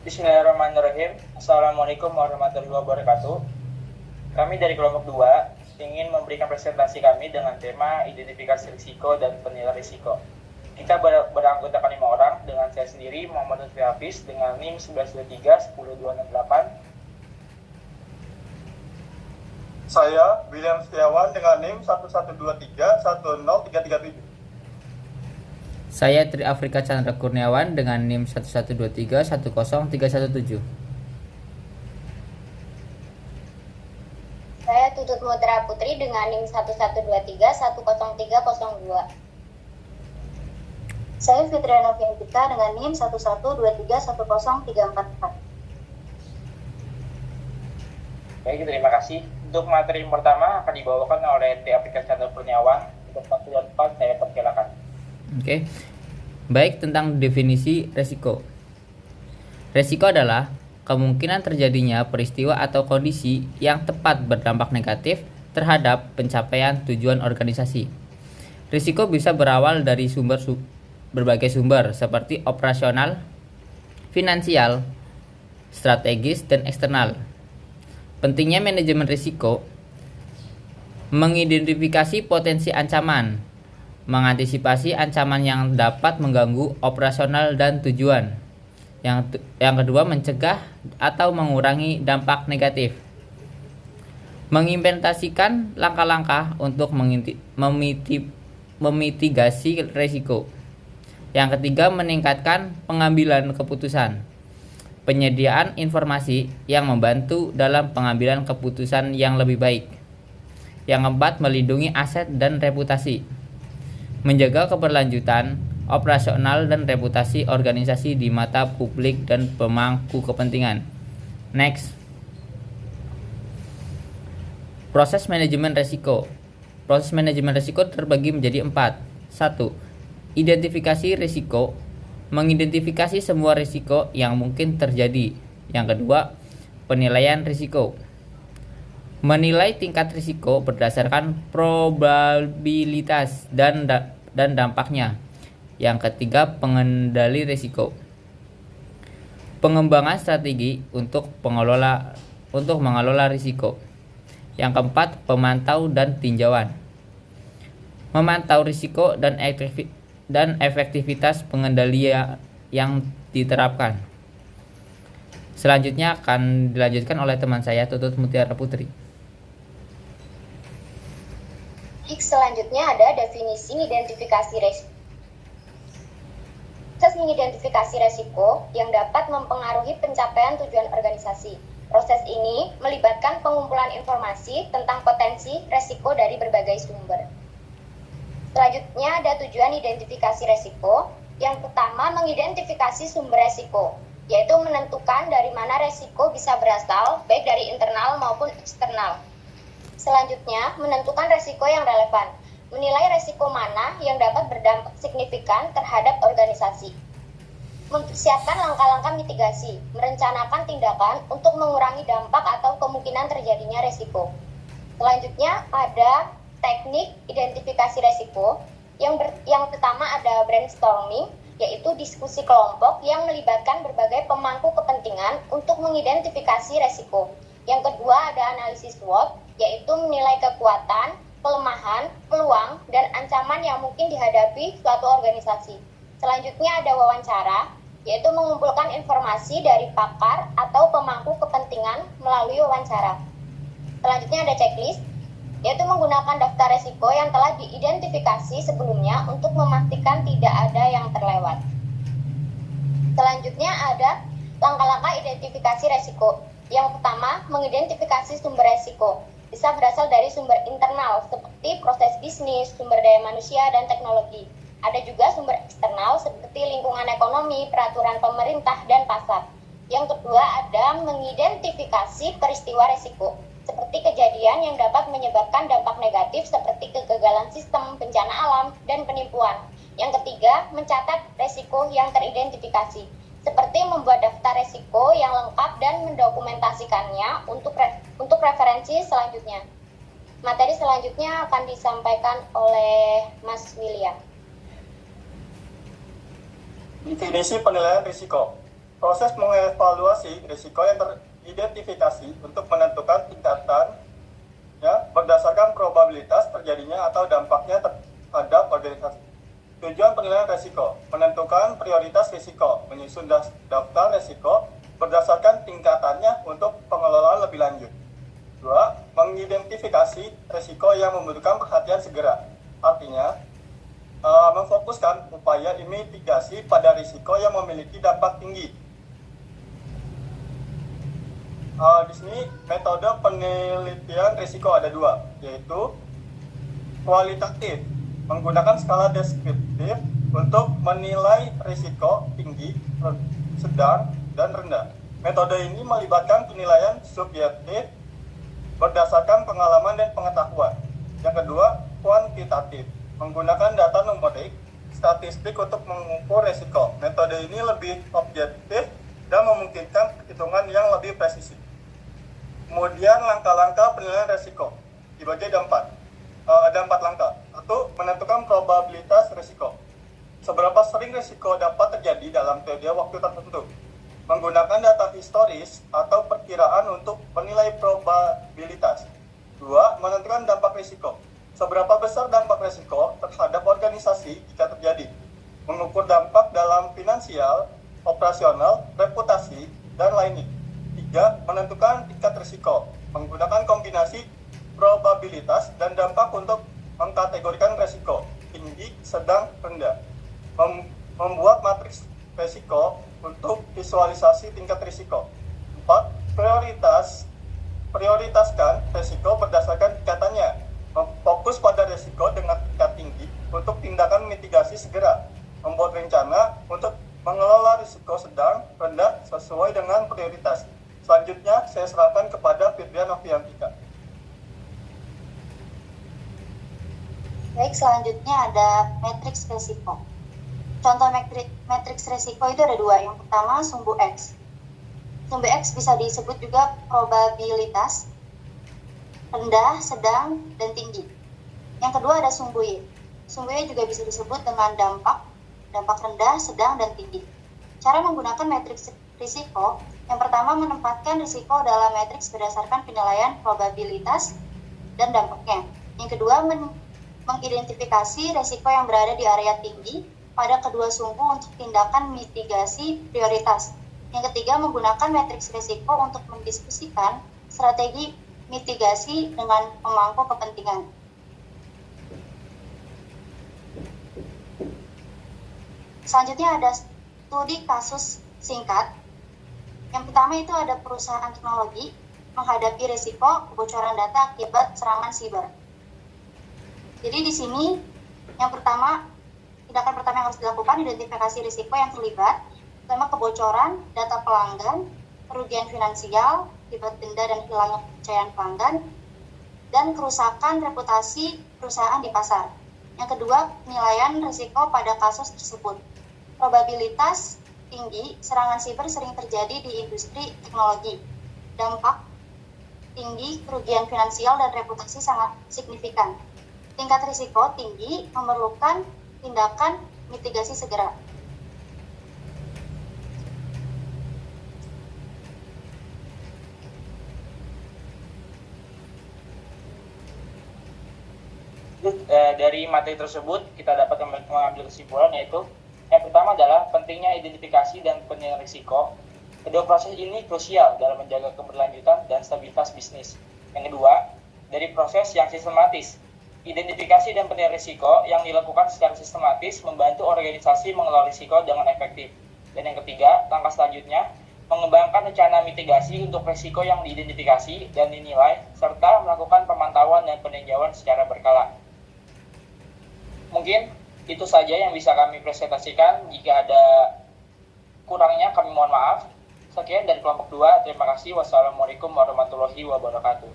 Bismillahirrahmanirrahim. Assalamualaikum warahmatullahi wabarakatuh. Kami dari kelompok 2 ingin memberikan presentasi kami dengan tema identifikasi risiko dan penilaian risiko. Kita beranggotakan 5 orang dengan saya sendiri, Muhammad Lutfi Hafiz, dengan NIM 1123-10268. Saya, William Setiawan, dengan NIM 1123-10337. Saya Tri Afrika Chandra Kurniawan dengan NIM 1123-10317. Saya Tutut Mutera Putri dengan NIM 1123-10302. Saya Fitriana Fiantika dengan NIM 1123-10344. Baik, terima kasih. Untuk materi yang pertama akan dibawakan oleh Tri Afrika Chandra Kurniawan. Untuk waktu dan tempat saya persilakan. Oke. Baik, tentang definisi resiko. Resiko adalah kemungkinan terjadinya peristiwa atau kondisi yang tepat berdampak negatif terhadap pencapaian tujuan organisasi. Risiko bisa berawal dari berbagai sumber seperti operasional, finansial, strategis, dan eksternal. Pentingnya manajemen risiko mengidentifikasi potensi ancaman, mengantisipasi ancaman yang dapat mengganggu operasional dan tujuan. Yang kedua, mencegah atau mengurangi dampak negatif. Mengimplementasikan langkah-langkah untuk memitigasi risiko. Yang ketiga, meningkatkan pengambilan keputusan. Penyediaan informasi yang membantu dalam pengambilan keputusan yang lebih baik. Yang keempat, melindungi aset dan reputasi. Menjaga keberlanjutan operasional dan reputasi organisasi di mata publik dan pemangku kepentingan. Next. Proses manajemen risiko. Proses manajemen risiko terbagi menjadi 4. 1. Identifikasi risiko. Mengidentifikasi semua risiko yang mungkin terjadi. Yang kedua, penilaian risiko. Menilai tingkat risiko berdasarkan probabilitas dan dampaknya. Yang ketiga, pengendali risiko. Pengembangan strategi untuk mengelola risiko. Yang keempat, pemantau dan tinjauan. Memantau risiko dan efektivitas pengendalian yang diterapkan. Selanjutnya akan dilanjutkan oleh teman saya Tutut Mutiara Putri. Selanjutnya ada definisi identifikasi resiko. Proses mengidentifikasi resiko yang dapat mempengaruhi pencapaian tujuan organisasi. Proses ini melibatkan pengumpulan informasi tentang potensi resiko dari berbagai sumber. Selanjutnya ada tujuan identifikasi resiko. Yang pertama, mengidentifikasi sumber resiko, yaitu menentukan dari mana resiko bisa berasal, baik dari internal maupun eksternal. Selanjutnya, menentukan resiko yang relevan. Menilai resiko mana yang dapat berdampak signifikan terhadap organisasi. Mempersiapkan langkah-langkah mitigasi. Merencanakan tindakan untuk mengurangi dampak atau kemungkinan terjadinya resiko. Selanjutnya, ada teknik identifikasi resiko. Yang pertama ada brainstorming, yaitu diskusi kelompok yang melibatkan berbagai pemangku kepentingan untuk mengidentifikasi resiko. Yang kedua ada analisis SWOT, yaitu menilai kekuatan, kelemahan, peluang, dan ancaman yang mungkin dihadapi suatu organisasi. Selanjutnya ada wawancara, yaitu mengumpulkan informasi dari pakar atau pemangku kepentingan melalui wawancara. Selanjutnya ada checklist, yaitu menggunakan daftar resiko yang telah diidentifikasi sebelumnya untuk memastikan tidak ada yang terlewat. Selanjutnya ada langkah-langkah identifikasi resiko. Yang pertama, mengidentifikasi sumber resiko. Bisa berasal dari sumber internal seperti proses bisnis, sumber daya manusia, dan teknologi. Ada juga sumber eksternal seperti lingkungan ekonomi, peraturan pemerintah, dan pasar. Yang kedua ada mengidentifikasi peristiwa resiko, seperti kejadian yang dapat menyebabkan dampak negatif seperti kegagalan sistem, bencana alam, dan penipuan. Yang ketiga, mencatat resiko yang teridentifikasi, seperti membuat daftar resiko yang lengkap dan mendokumentasikannya untuk referensi selanjutnya. Materi selanjutnya akan disampaikan oleh Mas William. Definisi penilaian risiko. Proses mengevaluasi risiko yang teridentifikasi untuk menentukan tingkatan berdasarkan probabilitas terjadinya atau dampaknya terhadap organisasi. Tujuan penilaian risiko, menentukan prioritas risiko, menyusun daftar risiko berdasarkan tingkatannya untuk pengelolaan lebih lanjut. 2. Mengidentifikasi risiko yang membutuhkan perhatian segera. Artinya, memfokuskan upaya mitigasi pada risiko yang memiliki dampak tinggi. Di sini metode penelitian risiko ada 2, yaitu kualitatif, menggunakan skala deskriptif untuk menilai risiko tinggi, sedang, dan rendah. Metode ini melibatkan penilaian subjektif berdasarkan pengalaman dan pengetahuan. Yang kedua, kuantitatif, menggunakan data numerik, statistik untuk mengukur risiko. Metode ini lebih objektif dan memungkinkan perhitungan yang lebih presisi. Kemudian langkah-langkah penilaian risiko dibagi ada 4. Ada 4 langkah. 1. Menentukan probabilitas risiko. Seberapa sering risiko dapat terjadi dalam periode waktu tertentu. Menggunakan data historis atau perkiraan untuk menilai probabilitas. 2. Menentukan dampak risiko. Seberapa besar dampak risiko terhadap organisasi jika terjadi. Mengukur dampak dalam finansial, operasional, reputasi, dan lainnya. 3. Menentukan tingkat risiko. Menggunakan kombinasi probabilitas dan dampak untuk mengkategorikan risiko tinggi, sedang, rendah. Membuat matriks risiko untuk visualisasi tingkat risiko. 4. Prioritaskan risiko berdasarkan tingkatannya. Fokus pada risiko dengan tingkat tinggi untuk tindakan mitigasi segera. Membuat rencana untuk mengelola risiko sedang, rendah sesuai dengan prioritas. Selanjutnya, saya serahkan kepada Firdian Noviantika. Baik, selanjutnya ada matriks risiko. Contoh matriks risiko itu ada 2. Yang pertama, sumbu X. Sumbu X bisa disebut juga probabilitas, rendah, sedang, dan tinggi. Yang kedua ada sumbu Y. Sumbu Y juga bisa disebut dengan dampak rendah, sedang, dan tinggi. Cara menggunakan matriks risiko, yang pertama menempatkan risiko dalam matriks berdasarkan penilaian probabilitas dan dampaknya. Yang kedua mengidentifikasi risiko yang berada di area tinggi pada kedua sumbu untuk tindakan mitigasi prioritas. Yang ketiga menggunakan matriks risiko untuk mendiskusikan strategi mitigasi dengan pemangku kepentingan. Selanjutnya ada studi kasus singkat. Yang pertama itu ada perusahaan teknologi menghadapi risiko kebocoran data akibat serangan siber. Jadi di sini tindakan pertama yang harus dilakukan identifikasi risiko yang terlibat, pertama kebocoran data pelanggan, kerugian finansial akibat denda dan hilangnya kepercayaan pelanggan, dan kerusakan reputasi perusahaan di pasar. Yang kedua, penilaian risiko pada kasus tersebut. Probabilitas tinggi, serangan siber sering terjadi di industri teknologi. Dampak tinggi, kerugian finansial dan reputasi sangat signifikan. Tingkat risiko tinggi memerlukan tindakan mitigasi segera. Dari materi tersebut kita dapat mengambil kesimpulan, yaitu yang pertama adalah pentingnya identifikasi dan penilaian risiko. Kedua, proses ini krusial dalam menjaga keberlanjutan dan stabilitas bisnis. Yang kedua, dari proses yang sistematis. Identifikasi dan penilaian risiko yang dilakukan secara sistematis membantu organisasi mengelola risiko dengan efektif. Dan yang ketiga, langkah selanjutnya, mengembangkan rencana mitigasi untuk risiko yang diidentifikasi dan dinilai, serta melakukan pemantauan dan peninjauan secara berkala. Mungkin itu saja yang bisa kami presentasikan. Jika ada kurangnya kami mohon maaf. Sekian dari kelompok 2. Terima kasih. Wassalamualaikum warahmatullahi wabarakatuh.